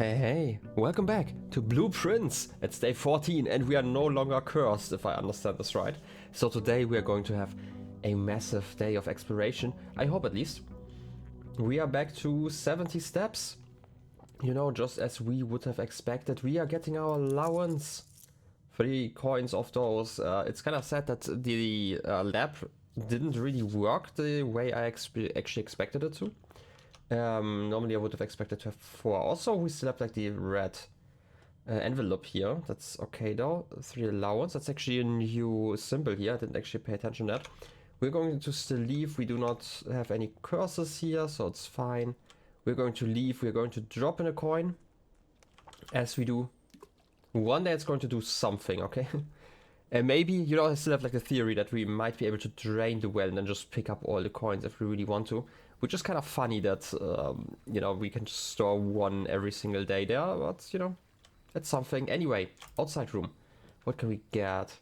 Hey, welcome back to Blueprints. It's day 14 and we are no longer cursed, if I understand this right. So today we are going to have a massive day of exploration, I hope at least. We are back to 70 steps. You know, just as we would have expected, we are getting our allowance. 3 coins of those. It's kind of sad that the lab didn't really work the way I actually expected it to. Normally I would have expected to have 4. Also, we still have like the red envelope here. That's okay though. 3 allowance. That's actually a new symbol here. I didn't actually pay attention to that. We're going to still leave. We do not have any curses here, so it's fine. We're going to leave. We're going to drop in a coin. As we do. One day it's going to do something, okay? And maybe, you know, I still have like the theory that we might be able to drain the well and then just pick up all the coins if we really want to. Which is kind of funny that, you know, we can just store 1 every single day there, but, you know, that's something. Anyway, outside room. What can we get?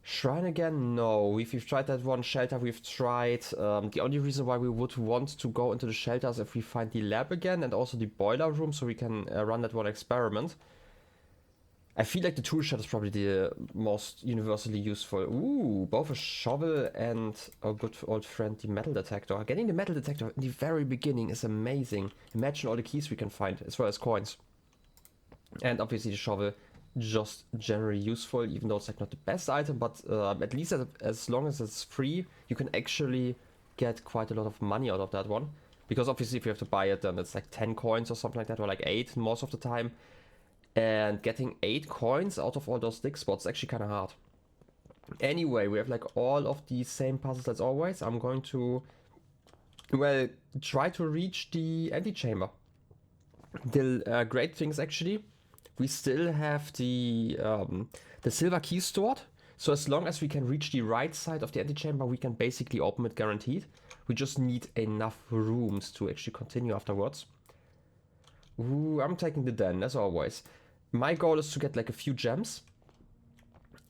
Shrine again? No. We've tried that one. Shelter we've tried. The only reason why we would want to go into the shelter is if we find the lab again and also the boiler room so we can run that one experiment. I feel like the tool shed is probably the most universally useful. Ooh, both a shovel and a good old friend, the metal detector. Getting the metal detector in the very beginning is amazing. Imagine all the keys we can find, as well as coins. And obviously the shovel, just generally useful, even though it's like not the best item, but at least as long as it's free, you can actually get quite a lot of money out of that one. Because obviously if you have to buy it, then it's like 10 coins or something like that, or like 8 most of the time. And getting 8 coins out of all those dig spots is actually kind of hard. Anyway, we have like all of the same puzzles as always. I'm going to, well, try to reach the antechamber. The great thing is actually, we still have the silver key stored. So as long as we can reach the right side of the antechamber, we can basically open it guaranteed. We just need enough rooms to actually continue afterwards. Ooh, I'm taking the den, as always. My goal is to get like a few gems.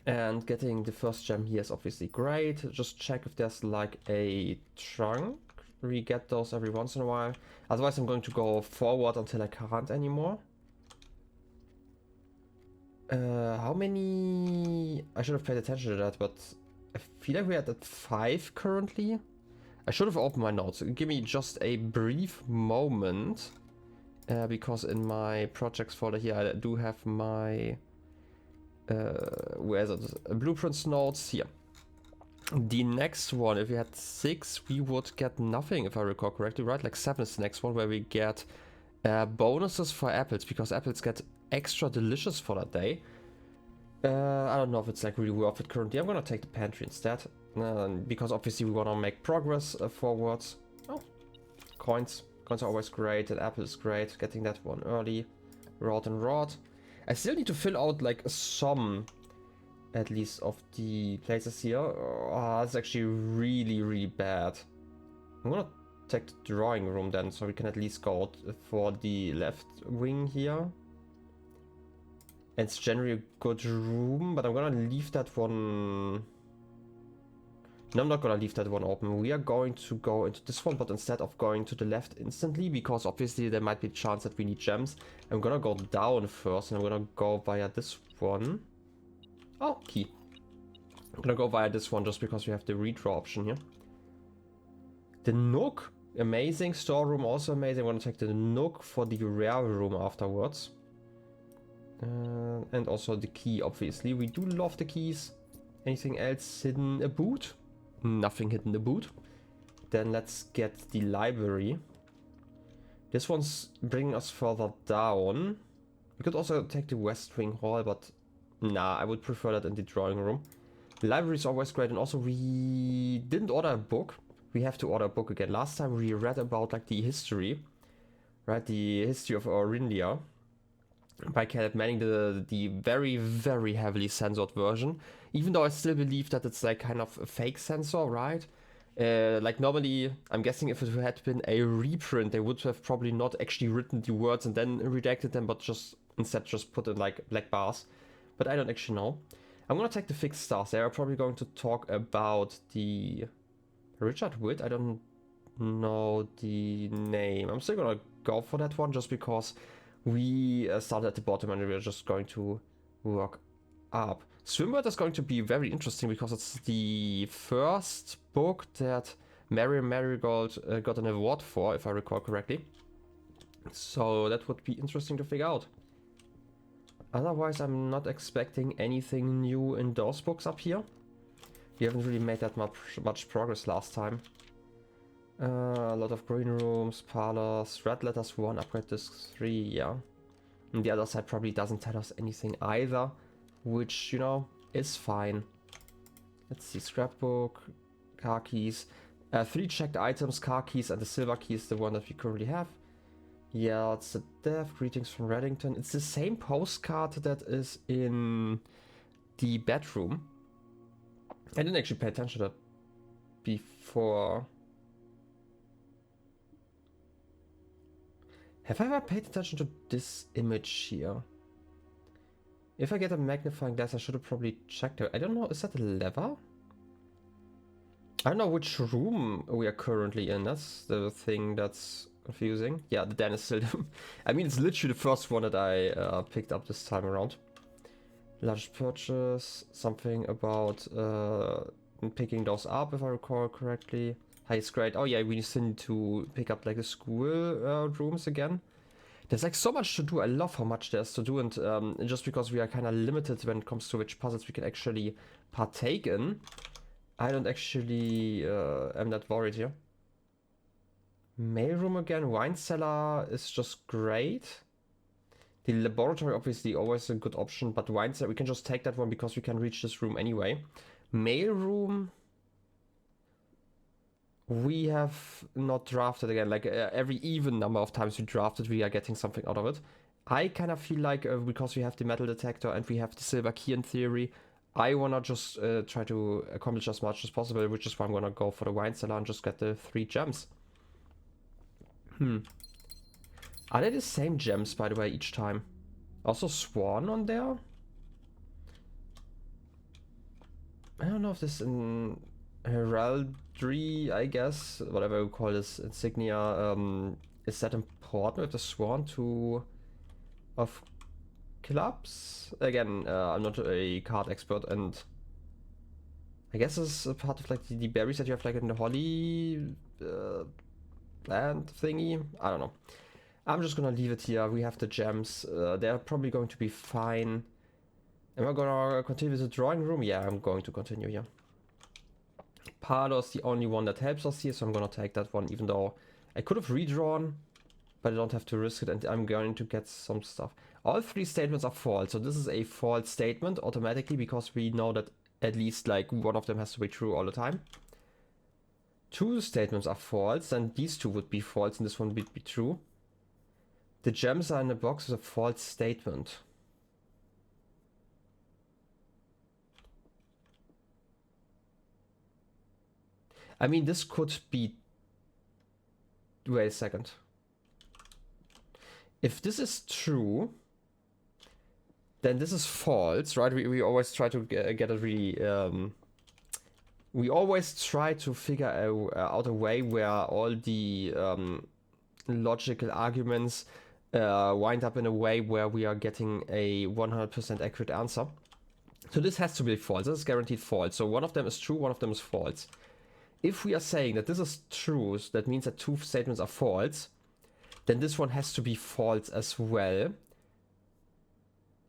And getting the first gem here is obviously great. Just check if there's like a trunk. We get those every once in a while. Otherwise I'm going to go forward until I can't anymore. How many... I should have paid attention to that, but I feel like we're at 5 currently. I should have opened my notes. Give me just a brief moment. Because in my projects folder here, I do have my where is it? Blueprints notes here. The next one, if we had 6, we would get nothing, if I recall correctly, right? Like 7 is the next one, where we get bonuses for apples, because apples get extra delicious for that day. I don't know if it's like really worth it currently. I'm gonna take the pantry instead, because obviously we want to make progress forwards. Oh, coins. Coins are always great, and apple is great. Getting that one early. Rod and rod. I still need to fill out like some, at least, of the places here. Oh, that's actually really, really bad. I'm gonna take the drawing room then, so we can at least go for the left wing here. And it's generally a good room, but I'm gonna leave that one... No, I'm not gonna leave that one open. We are going to go into this one, but instead of going to the left instantly, because obviously there might be a chance that we need gems, I'm gonna go down first, and I'm gonna go via this one. Oh, key. I'm gonna go via this one just because we have the redraw option here. The nook, amazing. Storeroom, also amazing. I'm gonna take the nook for the rare room afterwards. And also the key, obviously. We do love the keys. Anything else hidden? A boot? Nothing hidden in the boot. Then let's get the library. This one's bringing us further down. We could also take the West Wing Hall, but nah, I would prefer that in the drawing room. The library is always great, and also we didn't order a book. We have to order a book again. Last time we read about like the history, right? The history of Orindia by Caleb Manning, the very, very heavily censored version. Even though I still believe that it's like kind of a fake censor, right? Like normally, I'm guessing if it had been a reprint, they would have probably not actually written the words and then redacted them, but instead just put in like black bars. But I don't actually know. I'm gonna take the fixed stars. They are probably going to talk about the Richard Witt. I don't know the name. I'm still gonna go for that one just because We started at the bottom and we're just going to work up. Swimworld is going to be very interesting because it's the first book that Marion Marigold got an award for, if I recall correctly. So that would be interesting to figure out. Otherwise, I'm not expecting anything new in those books up here. We haven't really made that much progress last time. A lot of green rooms, parlors, red letters 1, upgrade disc 3, yeah. And the other side probably doesn't tell us anything either, which, you know, is fine. Let's see, scrapbook, car keys. 3 checked items, car keys, and the silver key is the one that we currently have. Yeah, it's a death, greetings from Reddington. It's the same postcard that is in the bedroom. I didn't actually pay attention to that before. Have I ever paid attention to this image here? If I get a magnifying glass, I should have probably checked it. I don't know, is that a lever? I don't know which room we are currently in. That's the thing that's confusing. Yeah, the den is still... I mean, it's literally the first one that I picked up this time around. Large purchase, something about picking those up, if I recall correctly. Highest grade. Oh yeah, we still need to pick up like the school rooms again. There's like so much to do. I love how much there's to do, and just because we are kind of limited when it comes to which puzzles we can actually partake in, I don't actually am that worried here. Mailroom again. Wine cellar is just great. The laboratory obviously always a good option, but wine cellar, we can just take that one because we can reach this room anyway. Mailroom, we have not drafted again. Like every even number of times we drafted, we are getting something out of it. I kind of feel like because we have the metal detector and we have the silver key in theory, I wanna just try to accomplish as much as possible, which is why I'm gonna go for the wine cellar and just get the 3 gems. Are they the same gems, by the way, each time? Also Swan on there? I don't know if this in heraldry, I guess, whatever you call this insignia, is that important with the Swan of clubs? Again, I'm not a card expert, and I guess it's a part of like the berries that you have like in the holly plant thingy. I don't know. I'm just gonna leave it here. We have the gems. They're probably going to be fine. Am I gonna continue with the drawing room? Yeah, I'm going to continue here. Parlor's the only one that helps us here, so I'm gonna take that one, even though I could have redrawn, but I don't have to risk it, and I'm going to get some stuff. All 3 statements are false, so this is a false statement automatically, because we know that at least like one of them has to be true all the time. 2 statements are false, and these 2 would be false, and this one would be true. The gems are in the box is a false statement. I mean, this could be... Wait a second. If this is true, then this is false, right? We always try to get a really... we always try to figure out a way where all the logical arguments wind up in a way where we are getting a 100% accurate answer. So this has to be false. This is guaranteed false. So one of them is true, one of them is false. If we are saying that this is true, that means that 2 statements are false, then this one has to be false as well.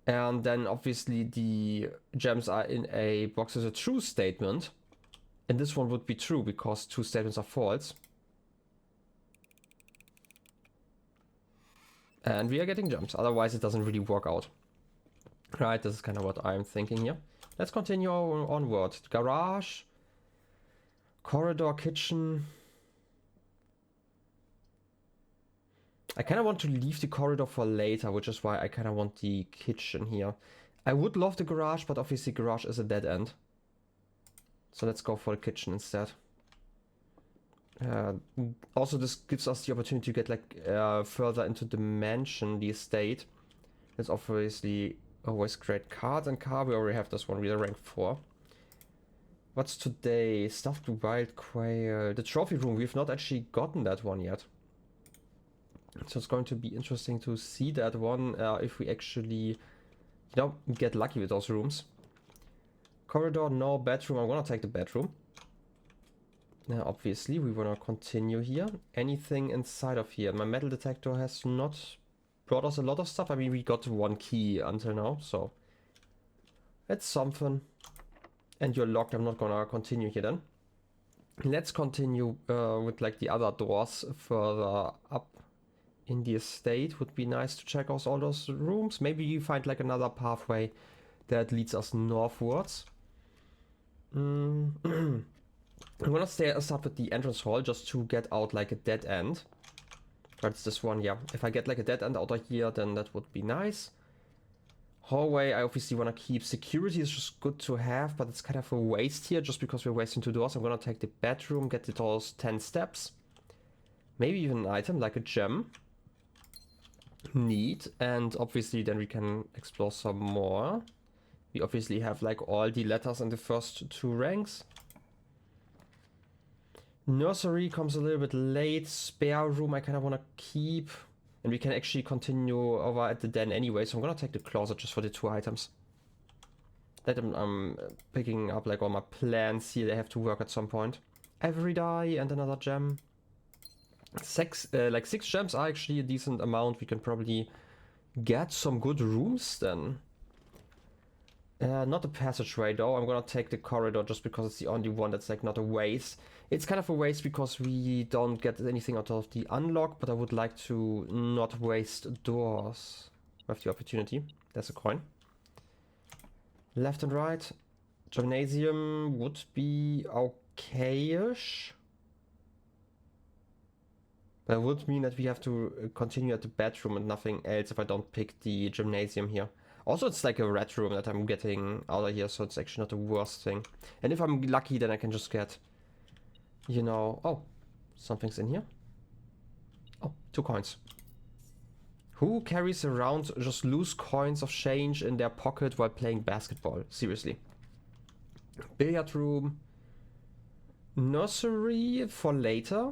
And then obviously the gems are in a box as a true statement, and this one would be true because 2 statements are false. And we are getting gems, otherwise it doesn't really work out. Right, this is kind of what I'm thinking here. Let's continue onward. Garage, corridor, kitchen. I kind of want to leave the corridor for later, which is why I kind of want the kitchen here. I would love the garage, but obviously garage is a dead end. So let's go for the kitchen instead. Also, this gives us the opportunity to get like further into the mansion, the estate. It's obviously always great. Cards and car, we already have this one, we are rank 4. What's today? Stuffed wild quail. The trophy room, we've not actually gotten that one yet. So it's going to be interesting to see that one, if we actually, get lucky with those rooms. Corridor, no. Bedroom, I'm gonna take the bedroom. Now, obviously, we wanna continue here. Anything inside of here? My metal detector has not brought us a lot of stuff. I mean, we got one key until now, so it's something. And you're locked. I'm not gonna continue here then. Let's continue with like the other doors further up in the estate. Would be nice to check out all those rooms. Maybe you find like another pathway that leads us northwards. I'm gonna start with the entrance hall just to get out like a dead end. That's this one, yeah. If I get like a dead end out of here, then that would be nice. Hallway, I obviously want to keep. Security is just good to have, but it's kind of a waste here just because we're wasting 2 doors. I'm gonna take the bedroom, get those 10 steps. Maybe even an item like a gem. Neat. And obviously then we can explore some more. We obviously have like all the letters in the first 2 ranks. Nursery comes a little bit late. Spare room I kind of want to keep. And we can actually continue over at the den anyway, so I'm gonna take the closet just for the 2 items. That I'm picking up like all my plants here, they have to work at some point. Every die and another gem. 6 gems are actually a decent amount. We can probably get some good rooms then. Not a passageway though. I'm gonna take the corridor just because it's the only one that's like not a waste. It's kind of a waste because we don't get anything out of the unlock, but I would like to not waste doors. I have the opportunity. There's a coin. Left and right. Gymnasium would be okay-ish. That would mean that we have to continue at the bedroom and nothing else if I don't pick the gymnasium here. Also, it's like a red room that I'm getting out of here, so it's actually not the worst thing. And if I'm lucky, then I can just get, oh, something's in here. Oh, 2 coins. Who carries around just loose coins of change in their pocket while playing basketball? Seriously. Billiard room. Nursery for later.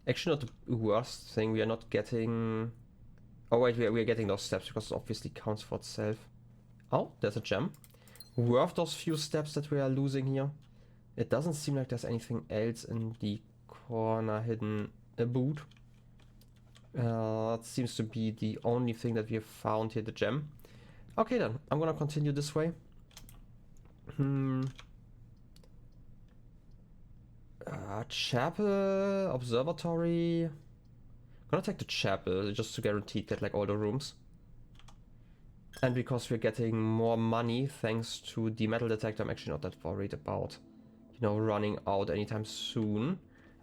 Actually, not the worst thing. We are not getting... Oh wait, we are getting those steps because it obviously counts for itself. Oh, there's a gem. Worth those few steps that we are losing here. It doesn't seem like there's anything else in the corner hidden boot. That seems to be the only thing that we have found here, the gem. Okay then, I'm gonna continue this way. Chapel, observatory. I'm gonna take the chapel just to guarantee get like all the rooms. And because we're getting more money thanks to the metal detector, I'm actually not that worried about, running out anytime soon.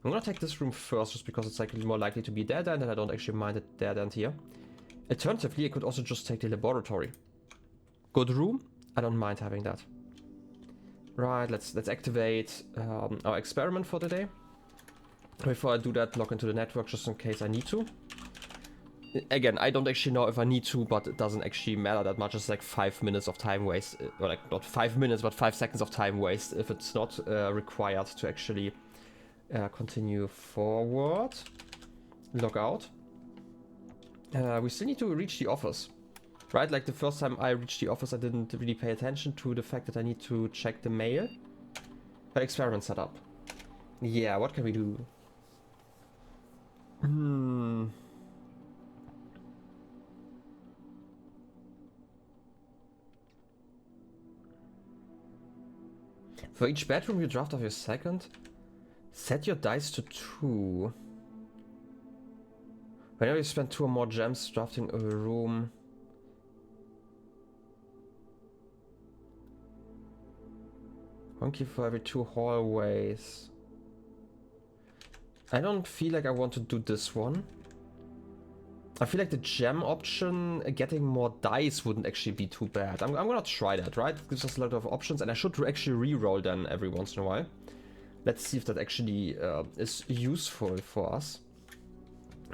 I'm gonna take this room first just because it's like more likely to be dead end and I don't actually mind a dead end here. Alternatively, I could also just take the laboratory. Good room, I don't mind having that. Right, let's activate our experiment for today. Before I do that, log into the network just in case I need to. Again, I don't actually know if I need to, but it doesn't actually matter that much. It's like 5 minutes of time waste, or like not 5 minutes, but 5 seconds of time waste if it's not required to actually continue forward. Log out. We still need to reach the office, right? Like the first time I reached the office, I didn't really pay attention to the fact that I need to check the mail. But experiment setup. Yeah, what can we do? For each bedroom you draft off your second, set your dice to 2. Whenever you spend 2 or more gems drafting a room. One key for every 2 hallways. I don't feel like I want to do this one. I feel like the gem option, getting more dice wouldn't actually be too bad. I'm gonna try that, right? It gives us a lot of options and I should actually re-roll then every once in a while. Let's see if that actually is useful for us.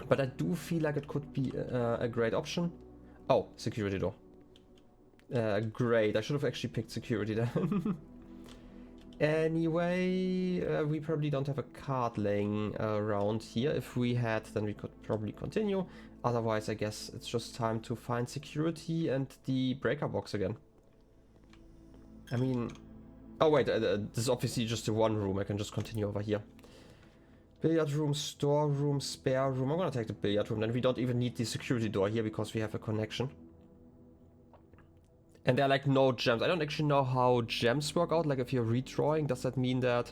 But I do feel like it could be a great option. Oh, security door. Great, I should have actually picked security then. Anyway, we probably don't have a card laying around here. If we had, then we could probably continue. Otherwise, I guess it's just time to find security and the breaker box again. I mean... Oh wait, this is obviously just the one room. I can just continue over here. Billiard room, store room, spare room. I'm gonna take the billiard room. Then we don't even need the security door here because we have a connection. And there are like no gems. I don't actually know how gems work out. Like if you're redrawing, does that mean that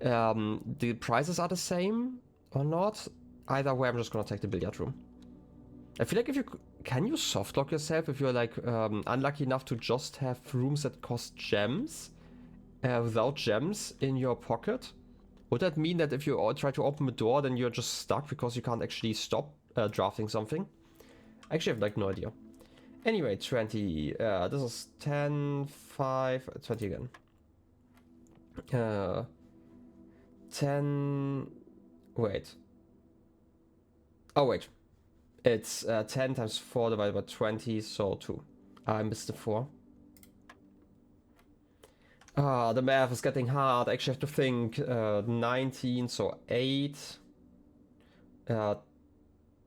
the prices are the same or not? Either way, I'm just gonna take the billiard room. I feel like if you... Can you softlock yourself if you're like unlucky enough to just have rooms that cost gems without gems in your pocket? Would that mean that if you try to open the door, then you're just stuck because you can't actually stop drafting something? I actually have like no idea. Anyway, 20. This is 10, 5, 20 again. 10. Wait. Oh, wait. It's 10 times 4 divided by 20, so 2. I missed the 4. Ah, the math is getting hard. I actually have to think. 19, so 8.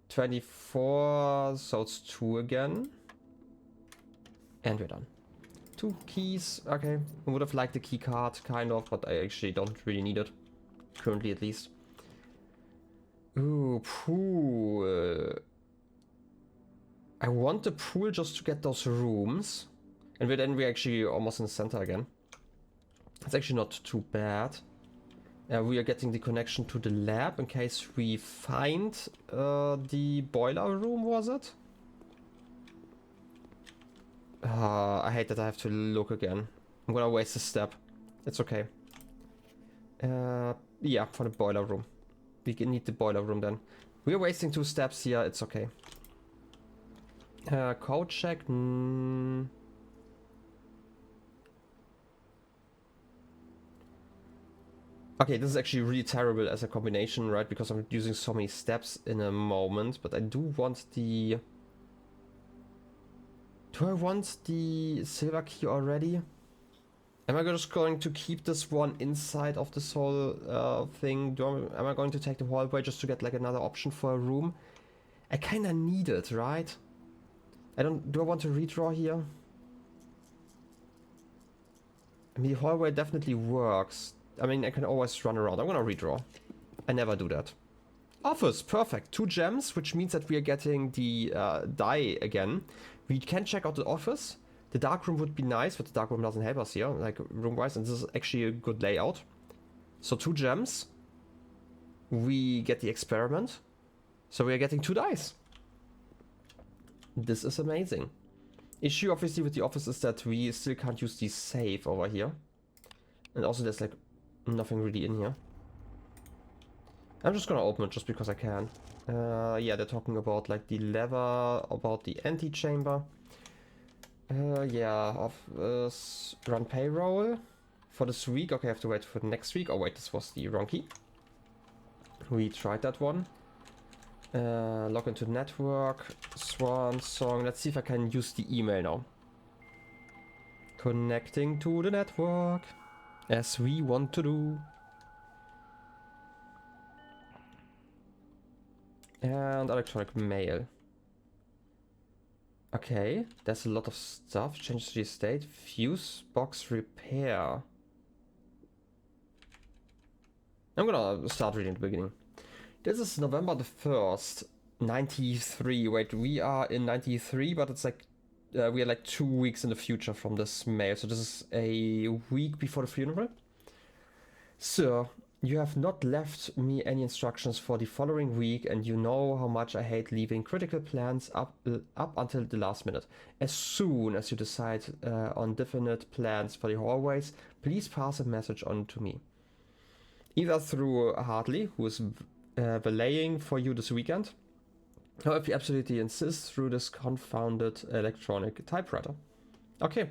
24, so it's 2 again. And we're done. 2 keys, okay. I would have liked the key card, kind of, but I actually don't really need it. Currently, at least. Ooh, pool. I want the pool just to get those rooms. And then we're actually almost in the center again. It's actually not too bad. We are getting the connection to the lab in case we find the boiler room, was it? I hate that I have to look again. I'm gonna waste a step. It's okay. Yeah, for the boiler room. We need the boiler room then. We're wasting 2 steps here, it's okay. Code check. Okay, this is actually really terrible as a combination, right? Because I'm using so many steps in a moment, but I do want the... Do I want the silver key already? Am I just going to keep this one inside of this whole thing? Am I going to take the hallway just to get like another option for a room? I kinda need it, right? Do I want to redraw here? I mean, the hallway definitely works. I mean, I can always run around. I'm gonna redraw. I never do that. Office, perfect. 2 gems, which means that we are getting the die again. We can check out the office. The dark room would be nice, but the dark room doesn't help us here, like room-wise, and this is actually a good layout. So 2 gems. We get the experiment. So we are getting 2 dice. This is amazing. Issue obviously with the office is that we still can't use the safe over here. And also there's like nothing really in here. I'm just gonna open it just because I can. Yeah, they're talking about like the lever, about the antechamber. Yeah, run payroll for this week. Okay, I have to wait for next week. Oh wait, this was the wrong key. We tried that one. Log into network, swan song. Let's see if I can use the email now. Connecting to the network, as we want to do. And electronic mail. Okay, there's a lot of stuff. Change the state. Fuse box repair. I'm gonna start reading the beginning. This is November the 1st, 93. Wait, we are in 93, but it's like we are like 2 weeks in the future from this mail. So this is a week before the funeral. Sir, you have not left me any instructions for the following week, and you know how much I hate leaving critical plans up until the last minute. As soon as you decide on definite plans for the hallways, please pass a message on to me. Either through Hartley, who is valeting for you this weekend, or if you absolutely insist, through this confounded electronic typewriter. Okay.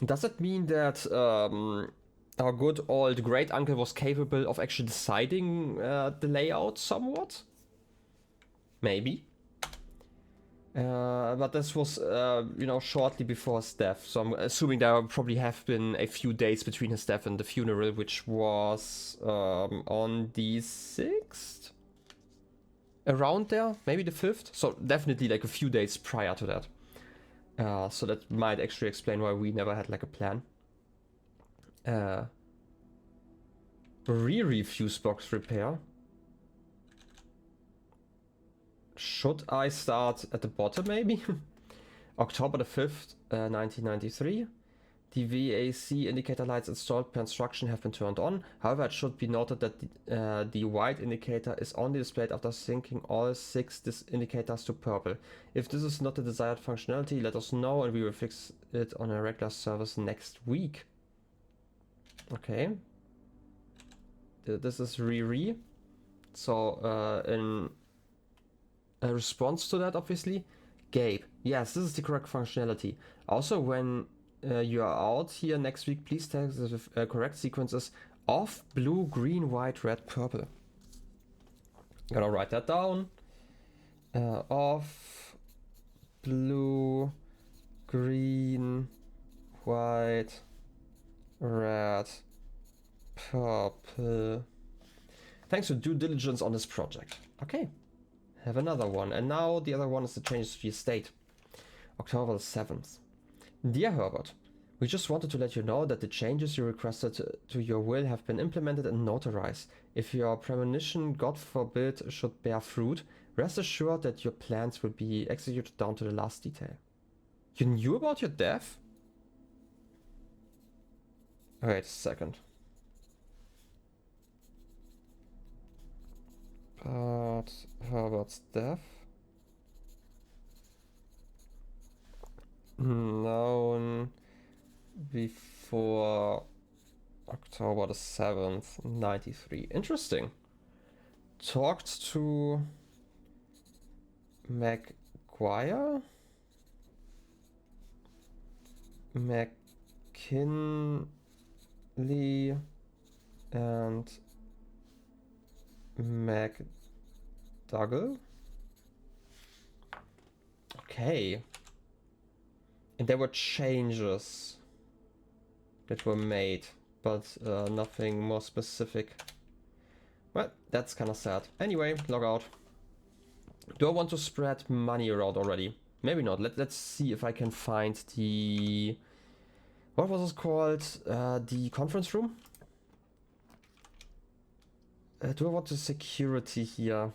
Does that mean that our good old great uncle was capable of actually deciding the layout somewhat? Maybe. But this was, you know, shortly before his death. So I'm assuming there probably have been a few days between his death and the funeral, which was on the 6th? Around there, maybe the 5th. So definitely like a few days prior to that. So that might actually explain why we never had like a plan. Re-refuse box repair. Should I start at the bottom maybe? October the 5th, 1993. The VAC indicator lights installed per instruction have been turned on. However, it should be noted that the white indicator is only displayed after syncing all 6 indicators to purple. If this is not the desired functionality, let us know and we will fix it on a regular service next week. Okay. This is Riri. So, in a response to that, obviously, Gabe. Yes, this is the correct functionality. Also, when you are out here next week, please tell the correct sequences of blue, green, white, red, purple. Gonna write that down. Of blue, green, white, red, purple. Thanks for due diligence on this project. Okay, have another one. And now the other one is the changes to the estate. October 7th. Dear Herbert, we just wanted to let you know that the changes you requested to your will have been implemented and notarized. If your premonition, God forbid, should bear fruit, rest assured that your plans will be executed down to the last detail. You knew about your death? Wait a second. But Herbert's death? Known before October the 7th, 93. Interesting. Talked to McGuire? McKinley and McDougall? Okay. And there were changes that were made, but nothing more specific. Well, that's kind of sad. Anyway, log out. Do I want to spread money around already? Maybe not. Let's see if I can find the... What was it called? The conference room? Do I want the security here?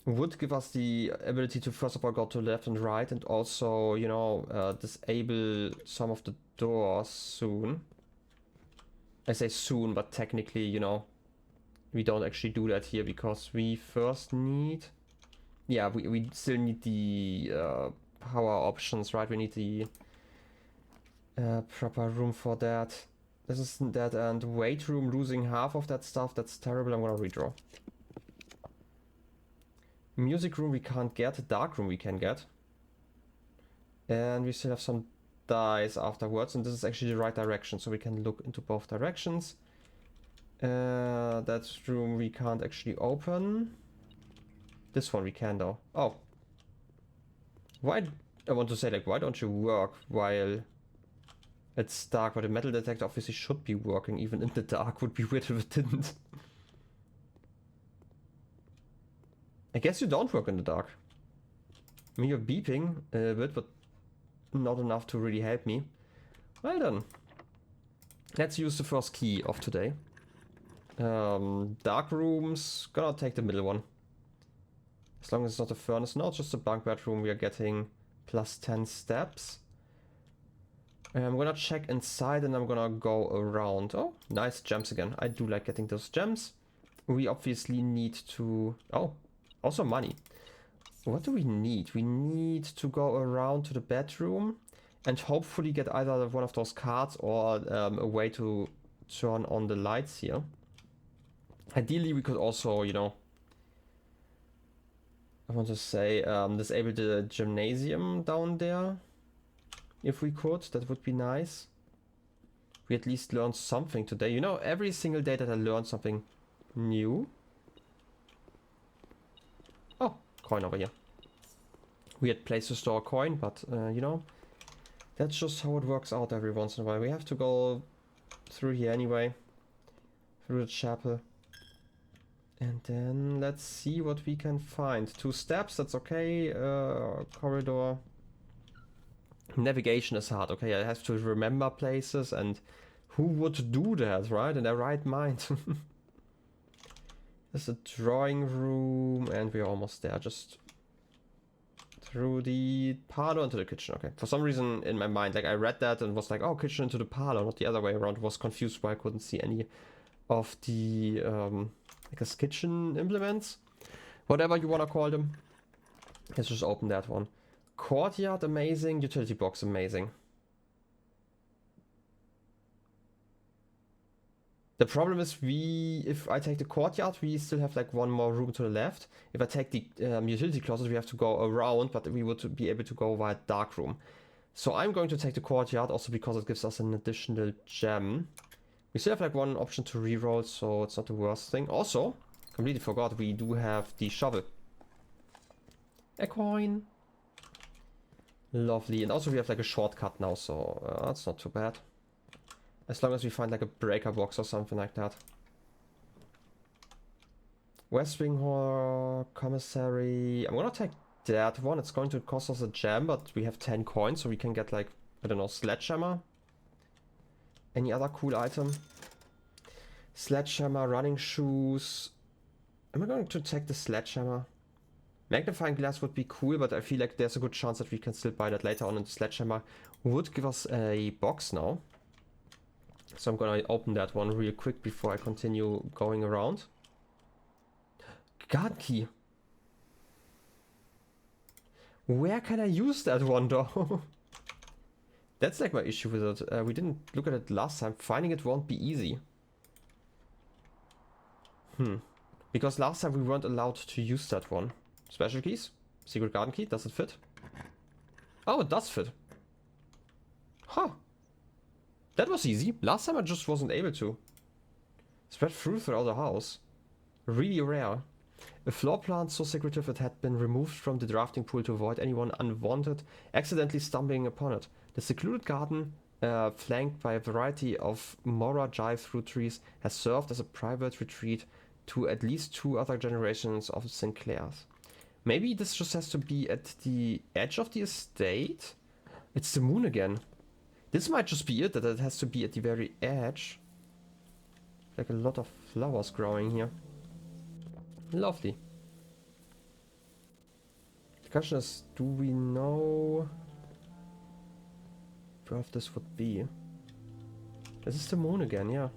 Would give us the ability to first of all go to left and right and also, you know, disable some of the doors soon. I say soon, but technically, you know, we don't actually do that here because we first need... Yeah, we still need the power options, right? We need the proper room for that. This is that, and weight room losing half of that stuff. That's terrible. I'm gonna redraw. Music room we can't get. Dark room we can get. And we still have some dice afterwards. And this is actually the right direction. So we can look into both directions. That room we can't actually open. This one we can though. Oh. Why? I want to say, like, why don't you work while it's dark? But the metal detector obviously should be working even in the dark. Would be weird if it didn't. I guess you don't work in the dark. I mean, you're beeping a bit, but not enough to really help me. Well then. Let's use the first key of today. Dark rooms, gonna take the middle one. As long as it's not a furnace. No, it's just a bunk bedroom. We are getting plus 10 steps. I'm gonna check inside and I'm gonna go around. Oh, nice gems again. I do like getting those gems. We obviously need to... Oh, also money. What do we need? We need to go around to the bedroom and hopefully get either one of those cards or a way to turn on the lights here. Ideally, we could also, you know, I want to say, disable the gymnasium down there. If we could, that would be nice. We at least learned something today. You know, every single day that I learn something new. Oh, coin over here. Weird place to store a coin, but you know, that's just how it works out every once in a while. We have to go through here anyway, through the chapel. And then let's see what we can find. 2 steps, that's okay. Corridor. Navigation is hard. Okay, I have to remember places, and who would do that, right? In their right mind. There's a drawing room, and we're almost there. Just through the parlor into the kitchen. Okay. For some reason in my mind, like I read that and was like, oh, kitchen into the parlor, not the other way around. Was confused why I couldn't see any of the I guess kitchen implements, whatever you want to call them. Let's just open that one. Courtyard, amazing. Utility box, amazing. The problem is if I take the courtyard, we still have like one more room to the left. If I take the utility closet, we have to go around, but we would be able to go via dark room. So I'm going to take the courtyard also because it gives us an additional gem. We still have like one option to reroll, so it's not the worst thing. Also, completely forgot, we do have the shovel. A coin. Lovely. And also we have like a shortcut now, so that's not too bad. As long as we find like a breaker box or something like that. West Wing Hall, Commissary. I'm gonna take that one. It's going to cost us a gem, but we have 10 coins, so we can get like, I don't know, sledgehammer. Any other cool item? Sledgehammer, running shoes. Am I going to take the sledgehammer? Magnifying glass would be cool, but I feel like there's a good chance that we can still buy that later on, and the sledgehammer would give us a box now. So I'm gonna open that one real quick before I continue going around. Garden key. Where can I use that one though? That's like my issue with it. We didn't look at it last time. Finding it won't be easy. Because last time we weren't allowed to use that one. Special keys? Secret garden key? Does it fit? Oh, it does fit. Huh. That was easy. Last time I just wasn't able to. Spread fruit throughout the house. Really rare. A floor plant so secretive it had been removed from the drafting pool to avoid anyone unwanted accidentally stumbling upon it. The secluded garden, flanked by a variety of Mora jive fruit trees, has served as a private retreat to at least 2 other generations of Sinclairs. Maybe this just has to be at the edge of the estate? It's the moon again. This might just be it, that it has to be at the very edge. Like a lot of flowers growing here. Lovely. The question is, do we know where this would be? This is the moon again, yeah.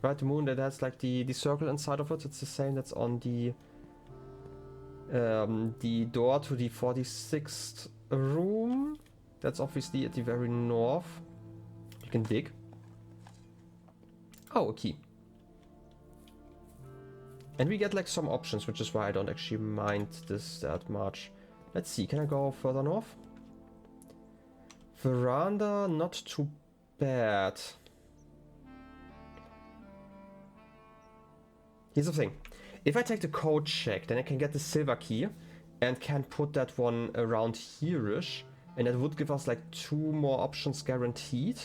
Right, the moon that has like the circle inside of it. It's the same that's on the door to the 46th room. That's obviously at the very north. You can dig. Oh, a key. And we get like some options, which is why I don't actually mind this that much. Let's see, can I go further north? Veranda, not too bad. Here's the thing. If I take the code check, then I can get the silver key and can put that one around here-ish. And that would give us like 2 more options guaranteed.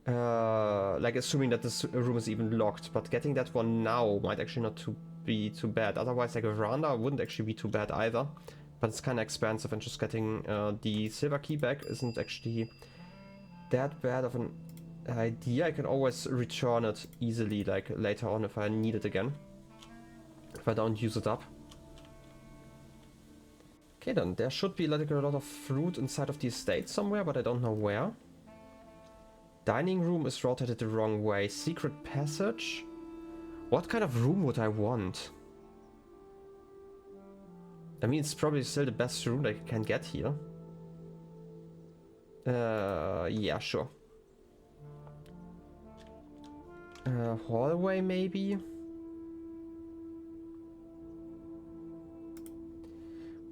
Like assuming that this room is even locked, but getting that one now might actually not be too bad. Otherwise, like a veranda wouldn't actually be too bad either. But it's kind of expensive, and just getting the silver key back isn't actually that bad of an idea. I can always return it easily, like later on if I need it again. If I don't use it up. Okay then, there should be like a lot of fruit inside of the estate somewhere, but I don't know where. Dining room is rotated the wrong way. Secret passage? What kind of room would I want? I mean, it's probably still the best room that I can get here. Yeah, sure. Hallway maybe?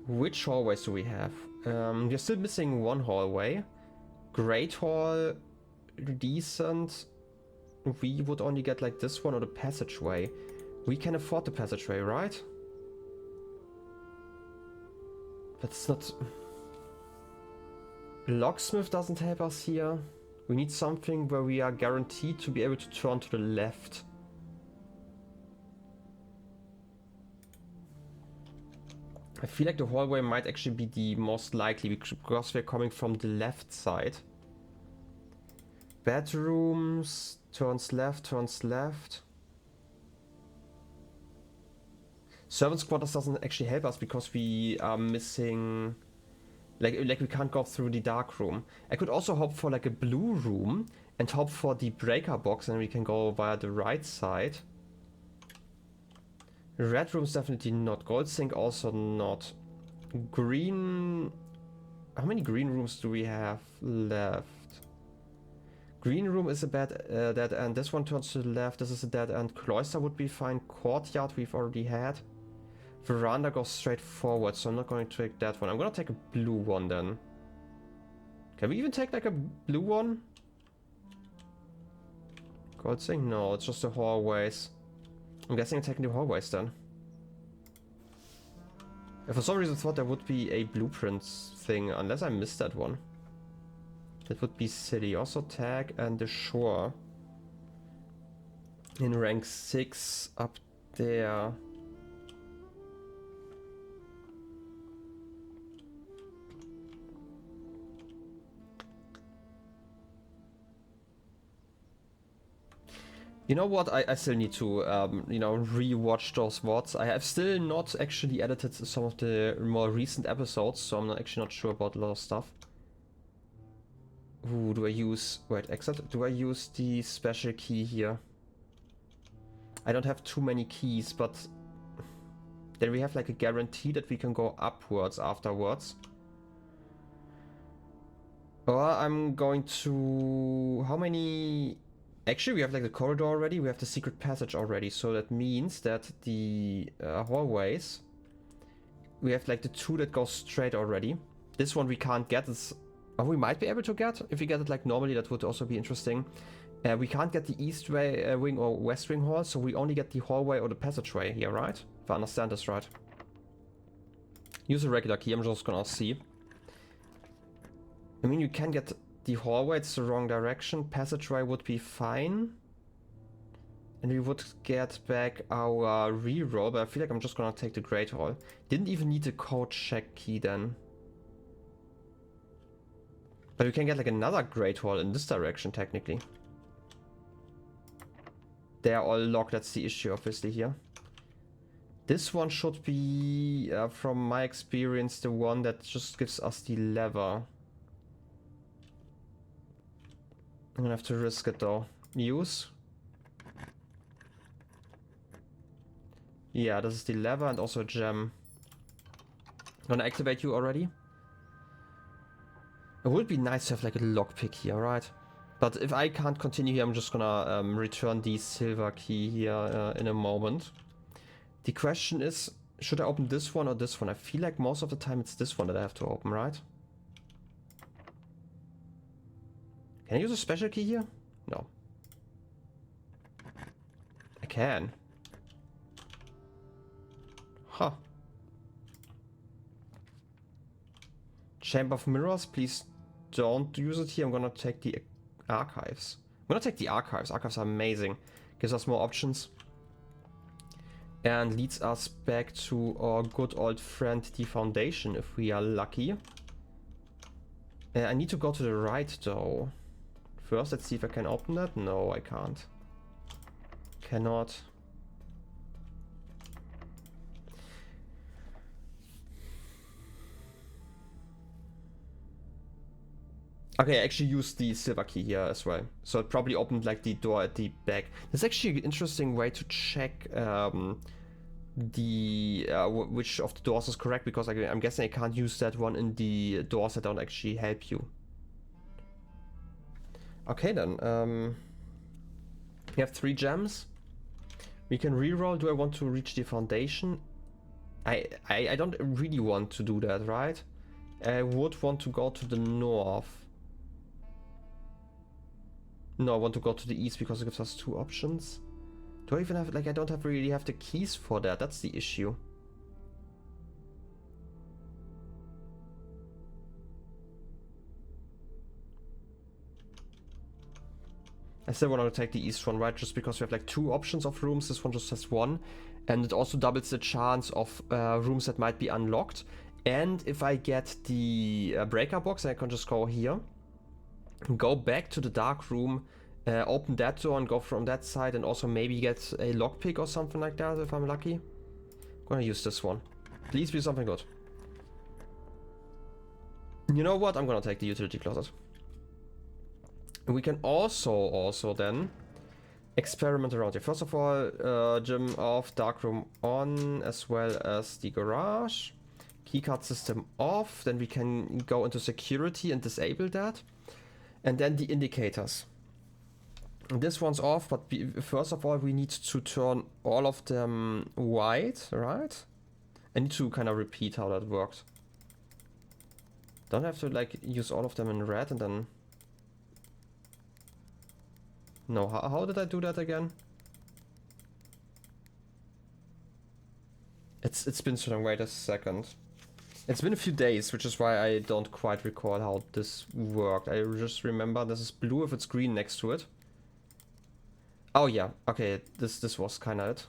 Which hallways do we have? We're still missing one hallway. Great Hall, decent. We would only get like this one or the passageway. We can afford the passageway, right? But it's not... Locksmith doesn't help us here. We need something where we are guaranteed to be able to turn to the left. I feel like the hallway might actually be the most likely because we're coming from the left side. Bedrooms, turns left, turns left. Servants' quarters doesn't actually help us because we are missing... Like we can't go through the dark room. I could also hope for like a blue room and hope for the breaker box and we can go via the right side. Red room's definitely not. Gold sink also not. Green... How many green rooms do we have left? Green room is a dead end. This one turns to the left. This is a dead end. Cloister would be fine. Courtyard we've already had. Veranda goes straight forward, so I'm not going to take that one. I'm gonna take a blue one then. Can we even take like a blue one? Gold sink? No, it's just the hallways. I'm guessing I'm taking the hallways then. I for some reason thought there would be a blueprints thing, unless I missed that one. That would be city. Also tag and the shore. In rank 6 up there. You know what, I still need to, you know, re-watch those VODs. I have still not actually edited some of the more recent episodes, so I'm actually not sure about a lot of stuff. Ooh, do I use... Wait, exit? Do I use the special key here? I don't have too many keys, but... Then we have like a guarantee that we can go upwards afterwards. Or I'm going to... How many... Actually, we have like the corridor already, we have the secret passage already, so that means that the hallways, we have like the two that go straight already. This one we can't get, or we might be able to get, if we get it like normally, that would also be interesting. We can't get the east wing or west wing hall, so we only get the hallway or the passageway here, right? If I understand this right. Use a regular key, I'm just gonna see. I mean, you can get... The hallway, it's the wrong direction. Passageway would be fine. And we would get back our reroll, but I feel like I'm just gonna take the Great Hall. Didn't even need the code check key then. But we can get like another Great Hall in this direction, technically. They are all locked, that's the issue obviously here. This one should be, from my experience, the one that just gives us the lever. I'm gonna have to risk it though. Use. Yeah, this is the lever and also a gem. I'm gonna activate you already. It would be nice to have like a lockpick here, right? But if I can't continue here, I'm just gonna return the silver key here in a moment. The question is, should I open this one or this one? I feel like most of the time it's this one that I have to open, right? Can I use a special key here? No. I can. Huh. Chamber of Mirrors, please don't use it here. I'm gonna take the archives. I'm gonna take the archives. Archives are amazing. Gives us more options. And leads us back to our good old friend, the Foundation, if we are lucky. I need to go to the right though. First, let's see if I can open that. No, I can't. Cannot. Okay, I actually used the silver key here as well. So it probably opened like the door at the back. That's actually an interesting way to check which of the doors is correct, because I'm guessing I can't use that one in the doors that don't actually help you. Okay then, we have 3 gems. We can reroll. Do I want to reach the Foundation? I don't really want to do that, right? I would want to go to the north. No, I want to go to the east because it gives us 2 options. Do I even have, like, I don't really have the keys for that. That's the issue. I still want to take the east one, right? Just because we have like 2 options of rooms. This one just has 1. And it also doubles the chance of rooms that might be unlocked. And if I get the breaker box, I can just go here. Go back to the dark room. Open that door and go from that side. And also maybe get a lockpick or something like that if I'm lucky. I'm gonna use this one. Please be something good. You know what? I'm gonna take the utility closet. We can also then experiment around here. First of all, gym off, darkroom on, as well as the garage. Keycard system off. Then we can go into security and disable that. And then the indicators. This one's off, but first of all, we need to turn all of them white, right? I need to kind of repeat how that worked. Don't have to like use all of them in red and then... No, how did I do that again? It's been so long. Wait a second. It's been a few days, which is why I don't quite recall how this worked. I just remember this is blue if it's green next to it. Oh yeah, okay, this was kind of it.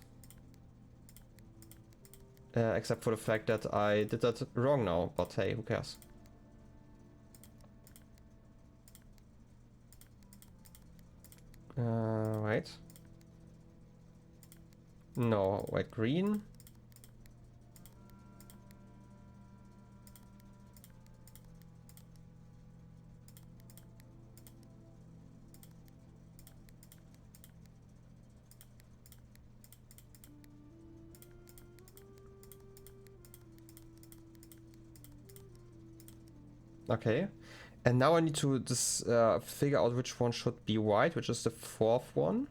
Except for the fact that I did that wrong now, but hey, who cares? Wait. No, wait, green. Okay. And now I need to just figure out which one should be white, which is the 4th one.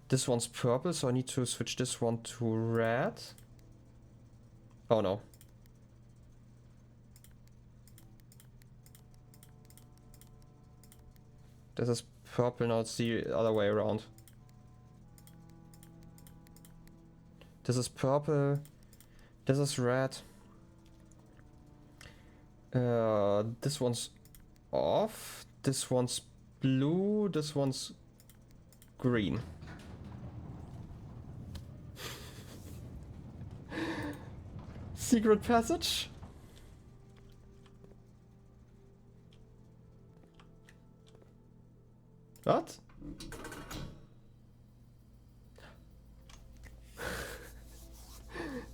This one's purple, so I need to switch this one to red. Oh no. This is purple, now it's the other way around. This is purple. This is red. This one's off. This one's blue. This one's green. Secret passage? What?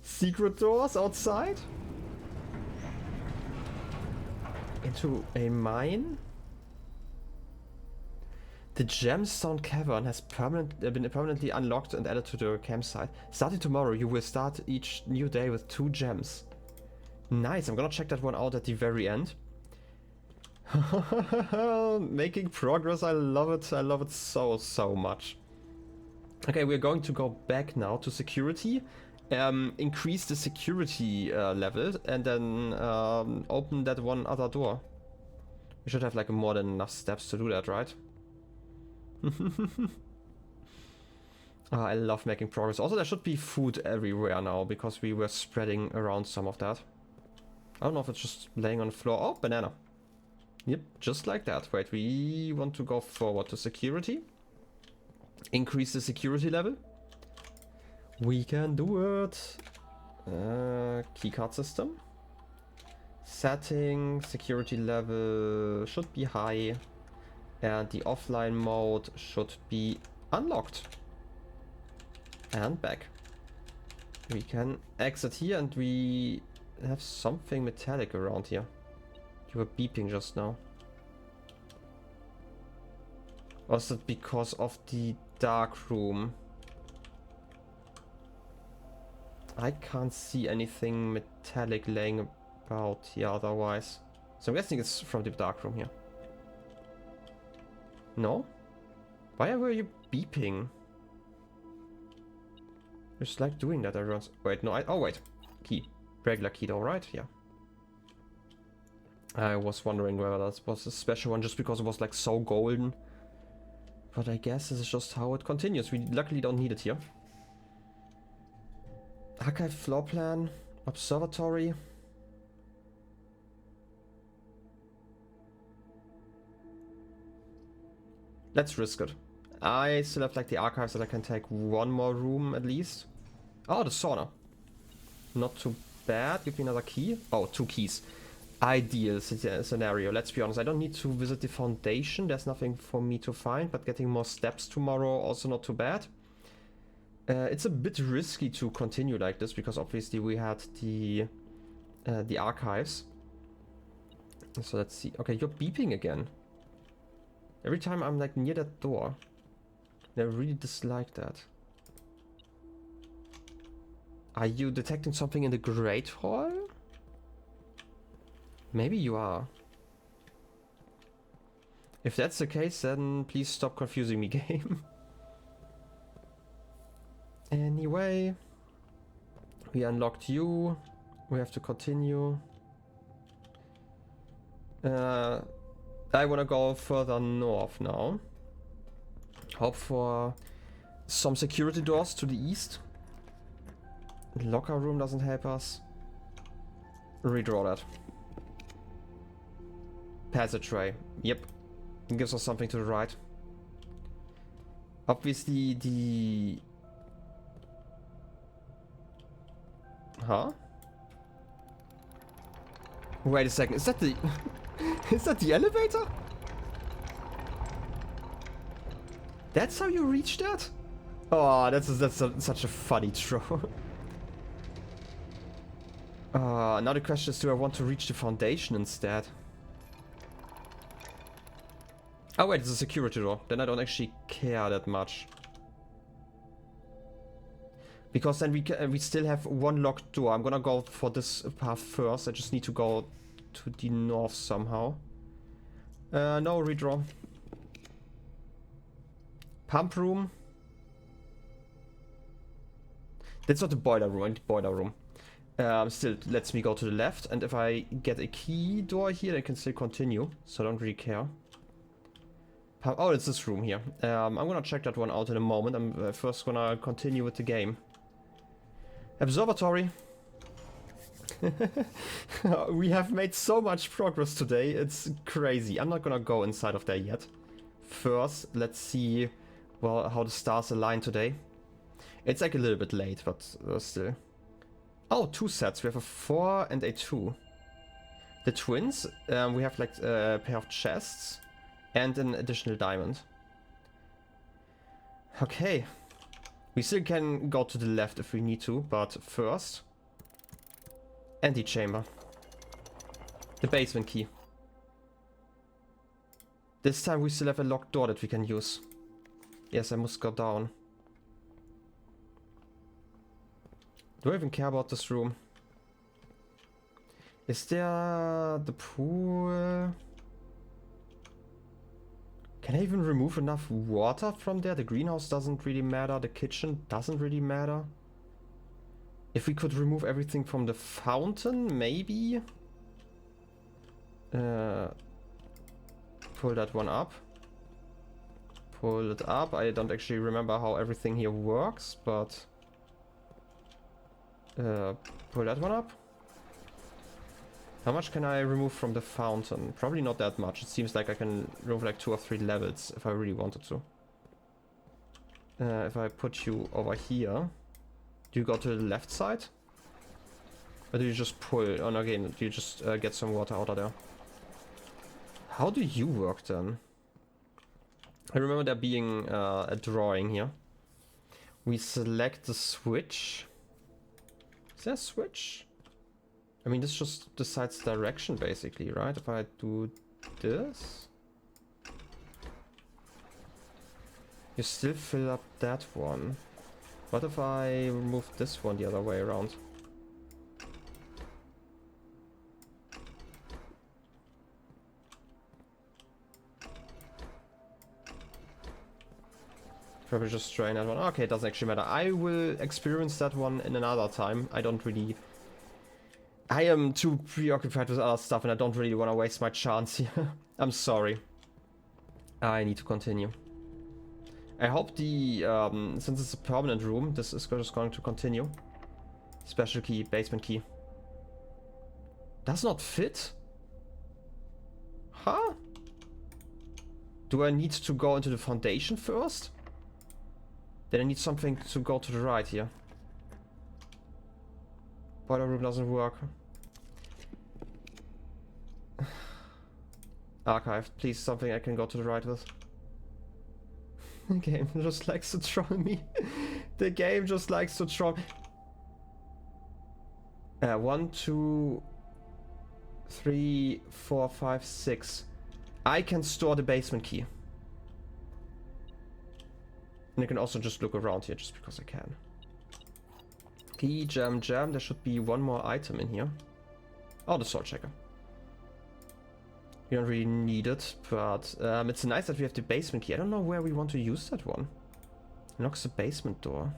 Secret doors outside? Into a mine? The Gemstone Cavern has been permanently unlocked and added to the campsite. Starting tomorrow, you will start each new day with 2 gems. Nice, I'm gonna check that one out at the very end. Making progress, I love it. I love it so much. Okay, we're going to go back now to security. Increase the security level and then open that one other door. We should have like more than enough steps to do that, right? I love making progress. Also, there should be food everywhere now because we were spreading around some of that. I don't know if it's just laying on the floor. Oh, banana. Yep, just like that. Wait, we want to go forward to security. Increase the security level. We can do it. Keycard system. Setting, security level should be high. And the offline mode should be unlocked. And back. We can exit here and we have something metallic around here. You were beeping just now. Was it because of the dark room? I can't see anything metallic laying about here otherwise. So I'm guessing it's from the dark room here. No? Why were you beeping? Just like doing that every once. Wait, no, oh wait. Key. Regular key though, right? Yeah. I was wondering whether that was a special one just because it was like so golden. But I guess this is just how it continues. We luckily don't need it here. Archive floor plan. Observatory. Let's risk it. I still have like the archives that I can take one more room at least. Oh, the sauna. Not too bad. Give me another key. Oh, 2 keys. Ideal scenario. Let's be honest. I don't need to visit the foundation. There's nothing for me to find. But getting more steps tomorrow, also not too bad. It's a bit risky to continue like this because obviously we had the archives. So let's see. Okay, you're beeping again. Every time I'm like near that door. I really dislike that. Are you detecting something in the Great Hall? Maybe you are. If that's the case, then please stop confusing me, game. Anyway, we unlocked you. We have to continue. I want to go further north now. Hope for some security doors to the east. Locker room doesn't help us. Redraw that. Passageway. Yep. It gives us something to the right. Obviously the... Huh? Wait a second. Is that the... Is that the elevator? That's how you reach that? Oh, that's such a funny throw. Now the question is, do I want to reach the foundation instead? Oh wait, it's a security door. Then I don't actually care that much. Because then we still have one locked door. I'm gonna go for this path first. I just need to go to the north somehow. No, redraw. Pump room. That's not the boiler room, I need the boiler room. Still lets me go to the left, and if I get a key door here, I can still continue, so I don't really care. Oh, it's this room here. I'm gonna check that one out in a moment. I'm first gonna continue with the game. Observatory. We have made so much progress today, it's crazy. I'm not gonna go inside of there yet. First, let's see, well, how the stars align today. It's like a little bit late, but still. Oh, 2 sets. We have a 4 and a 2. The twins, we have like a pair of chests and an additional diamond. Okay. We still can go to the left if we need to, but first... Antechamber. The basement key. This time we still have a locked door that we can use. Yes, I must go down. Do I even care about this room? Is there the pool? Can I even remove enough water from there? The greenhouse doesn't really matter. The kitchen doesn't really matter. If we could remove everything from the fountain, maybe? Pull that one up. Pull it up. I don't actually remember how everything here works, but... pull that one up. How much can I remove from the fountain? Probably not that much. It seems like I can remove like 2 or 3 levels if I really wanted to. If I put you over here, do you go to the left side? Or do you just pull? Oh no, again, do you just get some water out of there? How do you work then? I remember there being a drawing here. We select the switch. Is there a switch? I mean, this just decides direction basically, right? If I do this, you still fill up that one. What if I remove this one the other way around? Probably just trying that one. Okay, it doesn't actually matter. I will experience that one in another time. I don't really... I am too preoccupied with other stuff and I don't really want to waste my chance here. I'm sorry. I need to continue. I hope the... since it's a permanent room, this is just going to continue. Special key, basement key. Does not fit? Huh? Do I need to go into the foundation first? Then I need something to go to the right here. Boiler room doesn't work. Archive, please, something I can go to the right with. The game just likes to troll me. The game just likes to troll. 1, 2, 3, 4, 5, 6. I can store the basement key. And I can also just look around here just because I can. Key, jam. There should be one more item in here. Oh, the sword checker. We don't really need it, but it's nice that we have the basement key. I don't know where we want to use that one. Locks the basement door.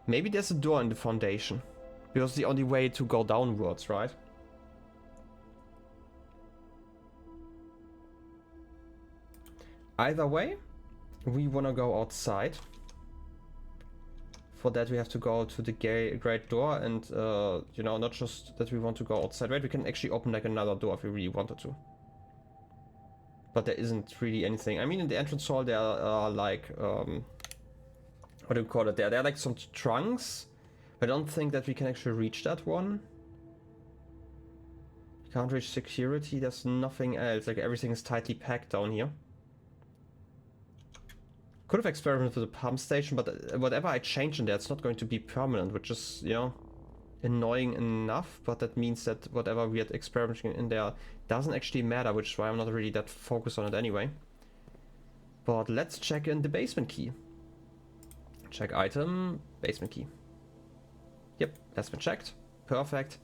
Maybe there's a door in the foundation. Because the only way to go downwards, right? Either way, we wanna go outside. For that we have to go to the great door and, you know, not just that we want to go outside, right? We can actually open like another door if we really wanted to. But there isn't really anything. I mean, in the entrance hall there are like, what do you call it? There are like some trunks. I don't think that we can actually reach that one. Can't reach security, there's nothing else. Like everything is tightly packed down here. Could have experimented with the pump station, but whatever I change in there, it's not going to be permanent, which is, you know, annoying enough. But that means that whatever we are experimenting in there doesn't actually matter, which is why I'm not really that focused on it anyway. But let's check in the basement key. Check item, basement key. Yep, that's been checked. Perfect.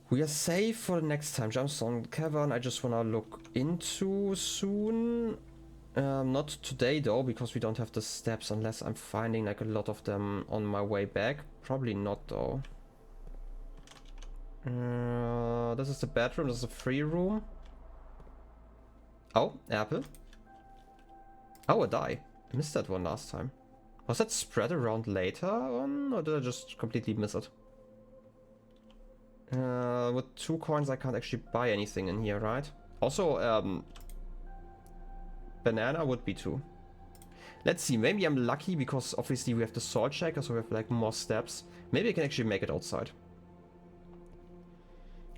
We are safe for the next time. Gemstone cavern, I just wanna look into soon. Not today though, because we don't have the steps unless I'm finding like a lot of them on my way back. Probably not though. This is the bedroom, this is a free room. Oh, apple. Oh, a die. I missed that one last time. Was that spread around later on, or did I just completely miss it? With 2 coins I can't actually buy anything in here, right? Also, banana would be 2. Let's see, maybe I'm lucky because obviously we have the sword checker, so we have like more steps. Maybe I can actually make it outside.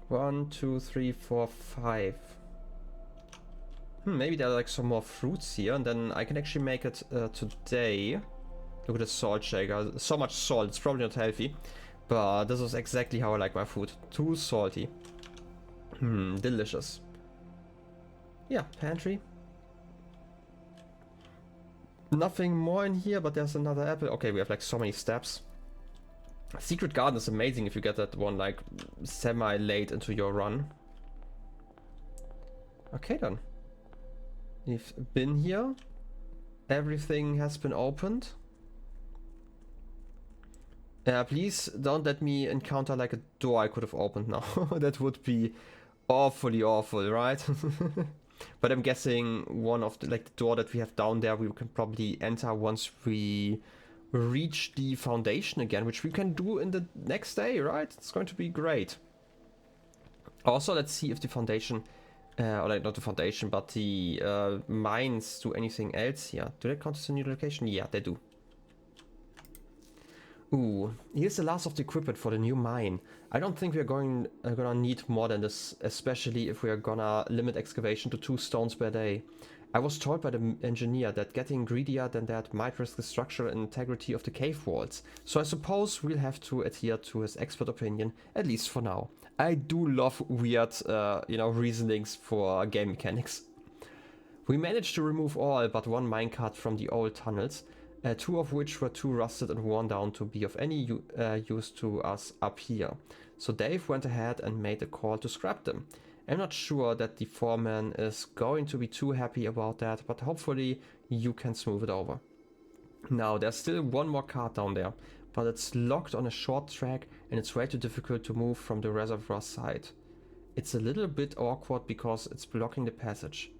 1, 2, 3, 4, 5. Maybe there are like some more fruits here, and then I can actually make it today. Look at the salt shaker. So much salt, it's probably not healthy. But this is exactly how I like my food. Too salty. Delicious. Yeah, pantry. Nothing more in here, but there's another apple. Okay, we have like so many steps. Secret garden is amazing if you get that one like semi-late into your run. Okay then. We've been here. Everything has been opened. Please don't let me encounter like a door I could have opened now. That would be awfully awful, right? But I'm guessing one of the, like the door that we have down there we can probably enter once we reach the foundation again, which we can do in the next day, right? It's going to be great. Also, let's see if the foundation, or like not the foundation, but the mines do anything else here. Do they count as a new location? Yeah, they do. Ooh, here's the last of the equipment for the new mine. I don't think we're gonna need more than this, especially if we are gonna limit excavation to 2 stones per day. I was told by the engineer that getting greedier than that might risk the structural integrity of the cave walls. So I suppose we'll have to adhere to his expert opinion, at least for now. I do love weird, you know, reasonings for game mechanics. We managed to remove all but 1 minecart from the old tunnels. 2 of which were too rusted and worn down to be of any use to us up here. So Dave went ahead and made a call to scrap them. I'm not sure that the foreman is going to be too happy about that, but hopefully you can smooth it over. Now there's still 1 more cart down there, but it's locked on a short track and it's way too difficult to move from the reservoir side. It's a little bit awkward because it's blocking the passage.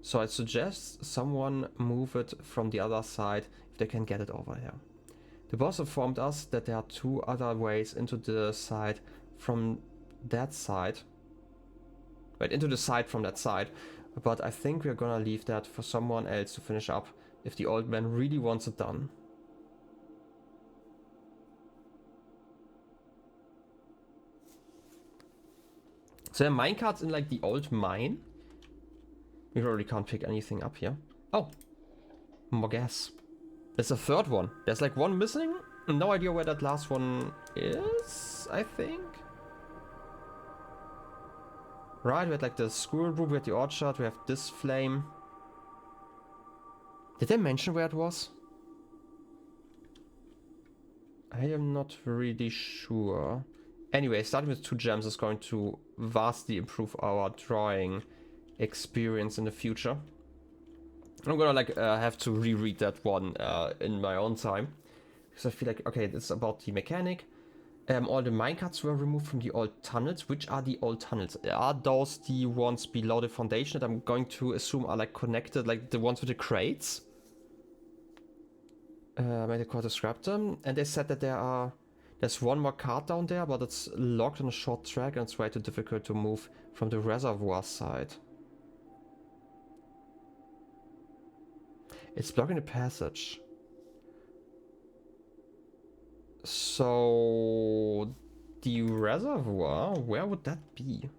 So I suggest someone move it from the other side if they can get it over here. The boss informed us that there are 2 other ways into the side from that side. Right, into the side from that side. But I think we're gonna leave that for someone else to finish up if the old man really wants it done. So there are minecarts in like the old mine. We already can't pick anything up here. Oh, more gas. There's a third one. There's like one missing. No idea where that last one is, I think. Right, we had like the squirrel room, we had the orchard, we have this flame. Did they mention where it was? I am not really sure. Anyway, starting with 2 gems is going to vastly improve our drawing experience in the future. I'm gonna like have to reread that one in my own time. Because I feel like, okay, this is about the mechanic. All the minecarts were removed from the old tunnels. Which are the old tunnels? Are those the ones below the foundation that I'm going to assume are like connected, like the ones with the crates? Made a call to scrap them. And they said that there's one more cart down there, but it's locked on a short track and it's way too difficult to move from the reservoir side. It's blocking the passage. So the reservoir, where would that be?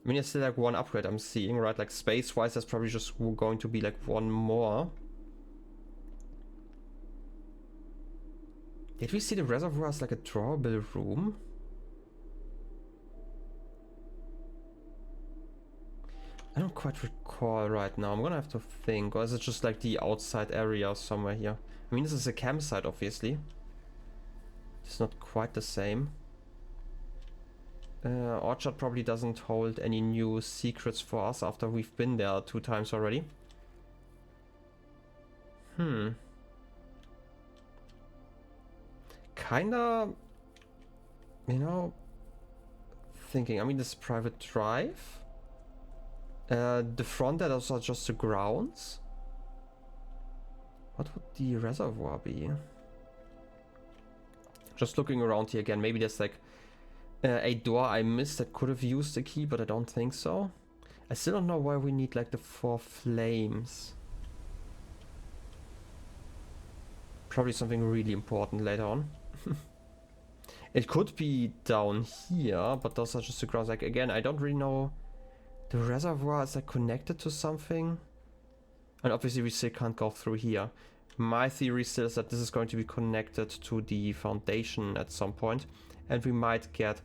I mean, it's still like one upgrade I'm seeing, right? Like space-wise, there's probably just going to be like one more. Did we see the reservoir as like a drawable room? I don't quite recall right now. I'm gonna have to think. Or is it just like the outside area somewhere here? I mean, this is a campsite, obviously. It's not quite the same. Orchard probably doesn't hold any new secrets for us after we've been there 2 times already. Kinda, you know, thinking. I mean, this private drive. The front, that those are just the grounds. What would the reservoir be? Just looking around here again. Maybe there's like a door I missed that could have used the key, but I don't think so. I still don't know why we need like the 4 flames. Probably something really important later on. It could be down here, but those are just the grounds. Like again, I don't really know. The reservoir is like connected to something. And obviously we still can't go through here. My theory still is that this is going to be connected to the foundation at some point. And we might get...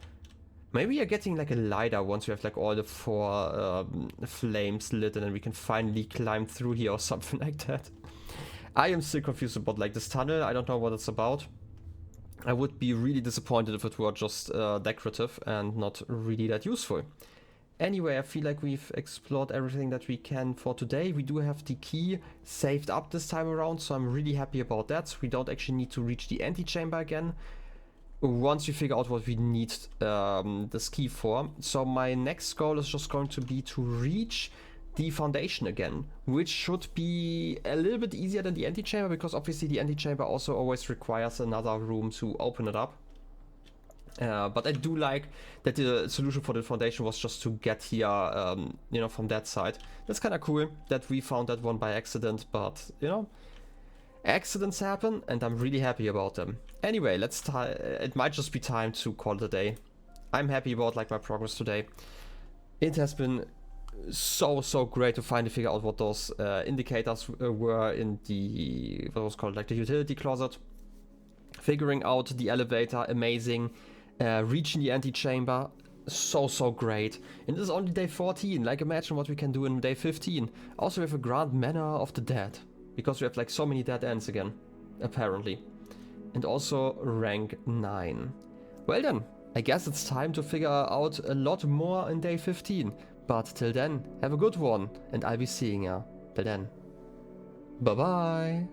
Maybe we are getting like a lighter once we have like all the 4 flames lit, and then we can finally climb through here or something like that. I am still confused about like this tunnel. I don't know what it's about. I would be really disappointed if it were just decorative and not really that useful. Anyway, I feel like we've explored everything that we can for today. We do have the key saved up this time around, so I'm really happy about that. We don't actually need to reach the antechamber again once we figure out what we need this key for. So my next goal is just going to be to reach the foundation again, which should be a little bit easier than the antechamber, because obviously the antechamber also always requires another room to open it up. But I do like that the solution for the foundation was just to get here, you know, from that side. That's kind of cool that we found that one by accident, but, you know, accidents happen, and I'm really happy about them. Anyway, it might just be time to call it a day. I'm happy about, like, my progress today. It has been so great to finally figure out what those indicators were in the, what was called, like, the utility closet. Figuring out the elevator, amazing. Reaching the antechamber, so great. And this is only day 14. Like, imagine what we can do in day 15. Also, we have a Grand Manor of the Dead, because we have like so many dead ends again, apparently. And also rank 9. Well then, I guess it's time to figure out a lot more in day 15. But till then, have a good one, and I'll be seeing ya. Till then, bye bye.